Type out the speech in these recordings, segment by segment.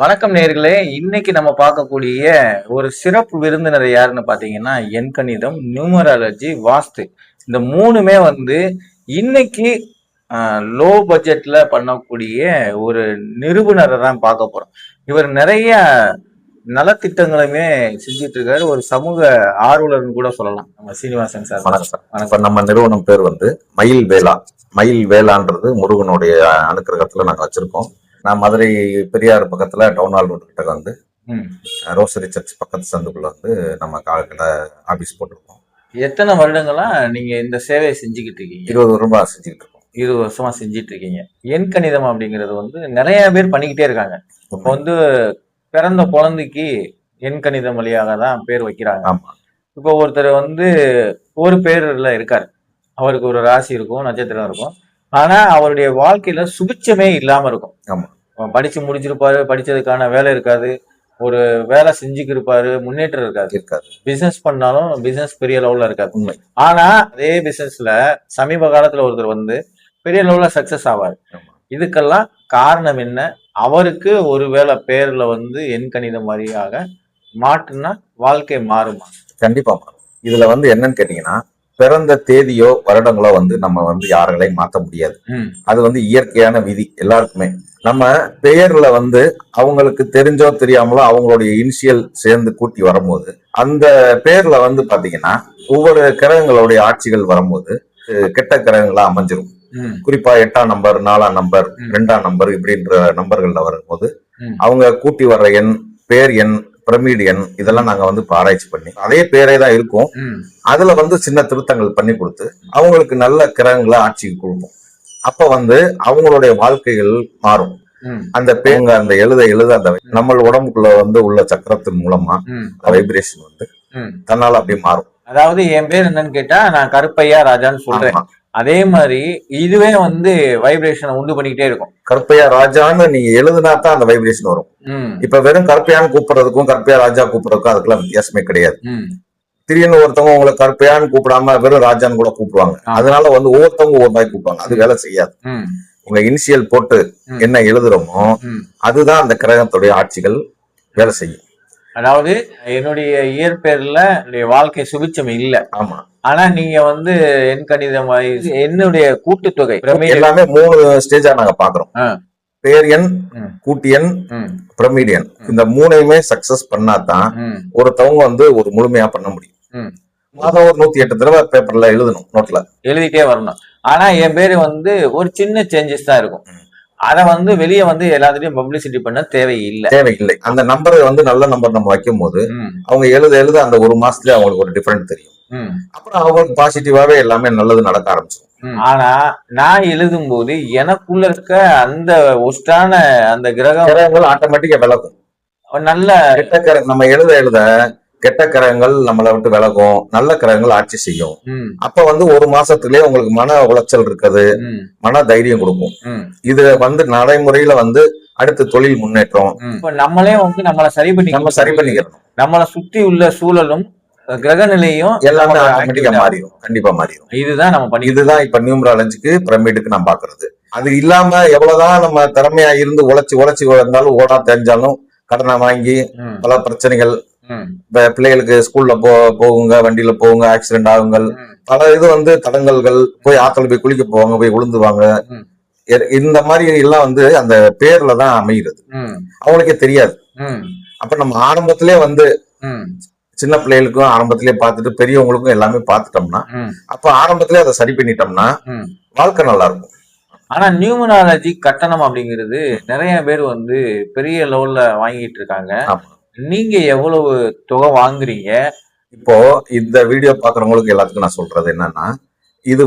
வணக்கம் நேயர்களே. இன்னைக்கு நம்ம பார்க்கக்கூடிய ஒரு சிறப்பு விருந்தினர் யாருன்னு பாத்தீங்கன்னா எண்கணிதம், நியூமராலஜி, வாஸ்து இந்த மூணுமே இன்னைக்கு லோ பட்ஜெட்ல பண்ணக்கூடிய ஒரு நிறுவனரை தான் பார்க்க போறோம். இவர் நிறைய நலத்திட்டங்களுமே செஞ்சிட்டு இருக்காரு. ஒரு சமூக ஆர்வலர்னு கூட சொல்லலாம். நம்ம சீனிவாசன் சார். வணக்கம் சார். இப்ப நம்ம நிறுவனம் பேர் மயில் வேலா. மயில் வேளான்றது முருகனுடைய அனுக்கிரகத்துல நாங்க வச்சிருக்கோம். நான் மதுரை பெரியார் பக்கத்துல டவுன் ஹால் ரோடு கிட்ட ரோசரி சர்ச் பக்கத்து சந்துக்குள்ள நம்ம காலத்துல ஆபீஸ் போட்டிருக்கோம். எத்தனை வருடங்களா நீங்க இந்த சேவையை செஞ்சுக்கிட்டு இருக்கீங்க? 20 வருஷமா செஞ்சுக்கிட்டு இருக்கோம். 20 வருஷமா செஞ்சிட்டு இருக்கீங்க. எண் கணிதம் அப்படிங்கிறது நிறைய பேர் பண்ணிக்கிட்டே இருக்காங்க. இப்போ பிறந்த குழந்தைக்கு எண் கணிதம் வழியாக தான் பேர் வைக்கிறாங்க. ஆமா. இப்போ ஒருத்தர் ஒரு பேர்ல இருக்காரு. அவருக்கு ஒரு ராசி இருக்கும், நட்சத்திரம் இருக்கும். ஆனா அவருடைய வாழ்க்கையில சுபிட்சமே இல்லாம இருக்கும். ஆமா. படிச்சு முடிச்சிருப்பாரு, படிச்சதுக்கான வேலை இருக்காது, ஒரு வேலை செஞ்சுக்கு இருப்பாரு, முன்னேற்றம் இருக்காது. பிசினஸ் பண்ணாலும் பிசினஸ் பெரிய லெவல்ல இருக்காது. உண்மை. ஆனா அதே பிசினஸ்ல சமீப காலத்துல ஒருத்தர் பெரிய லெவல்ல சக்சஸ் ஆவாரு. இதுக்கெல்லாம் காரணம் என்ன? அவருக்கு ஒருவேளை பேர்ல எண் கணிதம் வழியாக மாற்றுனா வாழ்க்கை மாறுமா? கண்டிப்பா மாறும். இதுல என்னன்னு கேட்டீங்கன்னா, பிறந்த தேதியோ வருடங்களோ நம்ம யார்களையும் மாற்ற முடியாது. அது இயற்கையான விதி எல்லாருக்குமே. நம்ம பெயர்ல அவங்களுக்கு தெரிஞ்சோ தெரியாமலோ அவங்களுடைய இனிஷியல் சேர்ந்து கூட்டி வரும்போது அந்த பேர்ல பாத்தீங்கன்னா ஒவ்வொரு கிரகங்களுடைய ஆட்சிகள் வரும்போது கெட்ட கிரகங்களா அமைஞ்சிரும். குறிப்பா 8ஆம் நம்பர், 4ஆம் நம்பர், 2ஆம் நம்பர் இப்படின்ற நம்பர்கள்ல வரும்போது அவங்க கூட்டி வர்ற எண், பேர் எண், பிரமிடு எண் இதெல்லாம் நாங்க ஆராய்ச்சி பண்ணி அதே பேரே தான் இருக்கும். அதுல சின்ன திருத்தங்கள் பண்ணி கொடுத்து அவங்களுக்கு நல்ல கிரகங்களை ஆட்சிக்கு கொடுப்போம். அப்ப அவங்களுடைய வாழ்க்கைகள் மாறும். அந்த பேங்க அந்த எழுத அந்த நம்ம உடம்புக்குள்ள உள்ள சக்கரத்தின் மூலமா வைப்ரேஷன் தன்னால அப்படியே மாறும். அதாவது என் பேர் என்னன்னு கேட்டா நான் கருப்பையா ராஜான்னு சொல்றேன். அதே மாதிரி இதுவே வைப்ரேஷனை உண்டு பண்ணிக்கிட்டே இருக்கும். கருப்பையா ராஜான்னு நீங்க எழுதுனா தான் அந்த வைப்ரேஷன் வரும். இப்ப வெறும் கருப்பையான்னு கூப்பிடுறதுக்கும் கருப்பையா ராஜா கூப்பிடுறதுக்கும் அதுக்கெல்லாம் வித்தியாசமே கிடையாது. திடீர்னு ஒருத்தவங்க உங்களை கருப்பையான்னு கூப்பிடாம வெறும் ராஜான்னு கூட கூப்பிடுவாங்க. அதனால ஒவ்வொருத்தவங்க ஒவ்வொரு மாதிரி கூப்பிடுவாங்க. அது வேலை செய்யாது. உங்க இனிஷியல் போட்டு என்ன எழுதுறோமோ அதுதான் அந்த கிரகத்துடைய ஆட்சிகள் வேலை செய்யும். அதாவது என்னுடைய இயற்பெயர்ல வாழ்க்கை சுபிச்சம் இல்ல. ஆமா. ஆனா நீங்க எண் கணிதம் என்னுடைய கூட்டுத்தொகை எல்லாமே 3 ஸ்டேஜா நாங்க பாக்குறோம். பேர் எண், கூட்டு எண், பிரமிடு எண். இந்த 3ஐயுமே சக்சஸ் பண்ணாதான் ஒருத்தவங்க ஒரு முழுமையா பண்ண முடியும். மாதம் ஒரு 108 தடவை பேப்பர்ல எழுதணும், நோட்ல எழுதிட்டே வரணும். ஆனா என் பேரு ஒரு சின்ன சேஞ்சஸ் தான் இருக்கும். அத வெளியே எல்லாத்துலயும் பப்ளிசிட்டி பண்ண தேவையில்லை. அந்த நம்பர் நல்ல நம்பர் நம்ம வைக்கும் போது அவங்க எழுத அந்த ஒரு மாசத்துல அவங்களுக்கு ஒரு டிஃபரெண்ட் தெரியும். அப்புறம் அவங்களுக்கு பாசிட்டிவாவே எல்லாமே நல்லது நடக்க ஆரம்பிச்சிடும். ஆனா நான் எழுதும் போது எனக்குள்ள இருக்க அந்த ஒஸ்டான அந்த கிரகங்கள் ஆட்டோமேட்டிக்கா விலகும். நல்ல கெட்ட நம்ம எழுத கெட்ட கிரகங்கள் நம்மளை விட்டு விலகும், நல்ல கிரகங்கள் ஆட்சி செய்யும். அப்ப ஒரு மாசத்துலயே உங்களுக்கு மன உளைச்சல் இருக்குது, மன தைரியம் கொடுக்கும். இது நடைமுறையில அடுத்த தொழில் முன்னேற்றம். நம்மளே நம்மளை சரி பண்ணிக்கிறோம். நம்மளை சுத்தி உள்ள சூழலும் கிரக நிலையும் எல்லாமே ஆட்டோமேட்டிக்கா மாறிடும். கண்டிப்பா மாறிடும். இதுதான் இப்ப நியூமராலஜிக்கு பிரமிடுக்கு நான் பாக்குறது. அது இல்லாம எவ்வளவுதான் நம்ம திறமையா இருந்து உழைச்சு வந்தாலும் ஓடா தெரிஞ்சாலும் கடனை வாங்கி பல பிரச்சனைகள், பிள்ளைகளுக்கு ஸ்கூல்ல போகுங்க, வண்டியில போகுங்க, ஆக்சிடென்ட் ஆகுங்கள், பல இது தடங்கல்கள், போய் ஆத்துல போய் குளிக்க போவாங்க, போய் விழுந்துவாங்க. இந்த மாதிரி எல்லாம் அந்த பேர்ல தான் அமைகிறது. அவங்களுக்கே தெரியாது. அப்ப நம்ம ஆரம்பத்திலே சின்ன பிள்ளைகளுக்கும் ஆரம்பத்திலே பார்த்துட்டு பெரியவங்களுக்கும் எல்லாமே பார்த்துட்டோம்னா அப்ப ஆரம்பத்திலே அதை சரி பண்ணிட்டோம்னா வாழ்க்கை நல்லா இருக்கும். ஆனா நியூமராலஜி கட்டணம் அப்படிங்கிறது நிறைய பேர் பெரிய லெவல்ல வாங்கிட்டு இருக்காங்க. நீங்க எவ்வளவு தொகை வாங்குறீங்க? இப்போ இந்த வீடியோ பாக்குறவங்களுக்கு எல்லாத்துக்கும் நான் சொல்றது என்னன்னா, இது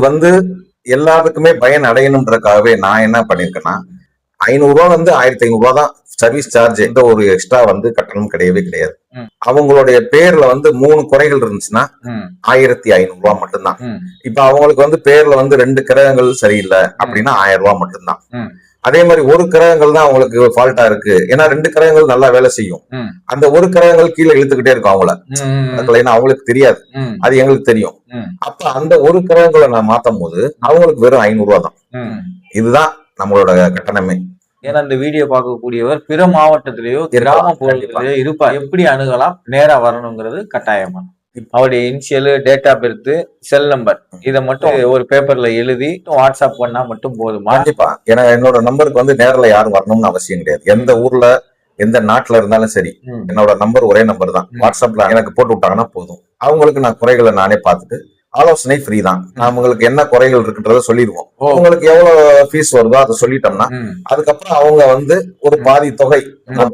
எல்லாத்துக்குமே பயன் அடையணும்ன்றதுக்காகவே நான் என்ன பண்ணிருக்கேன்னா 500 ரூபா 1500 ரூபா தான் சர்வீஸ் சார்ஜ். எந்த ஒரு எக்ஸ்ட்ரா கட்டணம் கிடையவே கிடையாது. அவங்களுடைய பேர்ல 3 குறைகள் இருந்துச்சுன்னா 1500 ரூபா மட்டும்தான். இப்ப அவங்களுக்கு பேர்ல 2 கிரகங்கள் சரியில்லை அப்படின்னா 1000 ரூபா மட்டும்தான். அதே மாதிரி ஒரு கிரகங்கள் தான் அவங்களுக்கு ஃபால்ட்டா இருக்கு. ஏன்னா 2 கிரகங்கள் நல்லா வேலை செய்யும். அந்த ஒரு கிரகங்கள் கீழே இழுத்துக்கிட்டே இருக்கும் அவங்கள. ஏன்னா அவங்களுக்கு தெரியாது, அது எங்களுக்கு தெரியும். அப்ப அந்த ஒரு கிரகங்களை நான் மாத்தும் போது அவங்களுக்கு வெறும் 500 ரூபா தான். இதுதான் நம்மளோட கட்டணமே. ஏன்னா இந்த வீடியோ பார்க்கக்கூடியவர் பிற மாவட்டத்திலேயோ இருக்கலாம். கிராமப்புறத்திலேயோ இருப்பார். எப்படி அணுகலாம், நேரா வரணுங்கிறது கட்டாயமா. அவருடைய initial, date of birth, cell number இதை மட்டும் ஒரு பேப்பர்ல எழுதி வாட்ஸ்அப் பண்ணா மட்டும் போதுமா? கண்டிப்பா. ஏன்னா என்னோட நம்பருக்கு வந்து நேர்ல யாரும் வரணும்னு அவசியம் கிடையாது. எந்த ஊர்ல எந்த நாட்டுல இருந்தாலும் சரி, என்னோட நம்பர் ஒரே நம்பர் தான். வாட்ஸ்அப்ல எனக்கு போட்டு விட்டாங்கன்னா போதும். அவங்களுக்கு நான் குறைகளை நானே பார்த்துட்டு ஆலோசனை ஃப்ரீ தான். அவங்களுக்கு என்ன குறைகள் இருக்குன்றத சொல்லிடுவோம். அவங்களுக்கு எவ்வளவு ஃபீஸ் வருதோ அதை சொல்லிட்டோம்னா அதுக்கப்புறம் அவங்க வந்து ஒரு பாதி தொகை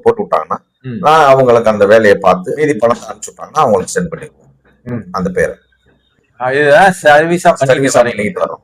போட்டு விட்டாங்கன்னா நான் அவங்களுக்கு அந்த வேலையை பார்த்து மீதி பணத்தை அனுப்பிச்சு விட்டாங்கன்னா அவங்களுக்கு சென்ட் பண்ணிடுவோம் அந்த பேரை. இதுதான் சர்வீஸா பண்ணிட்டு பண்ணிட்டு வரோம்.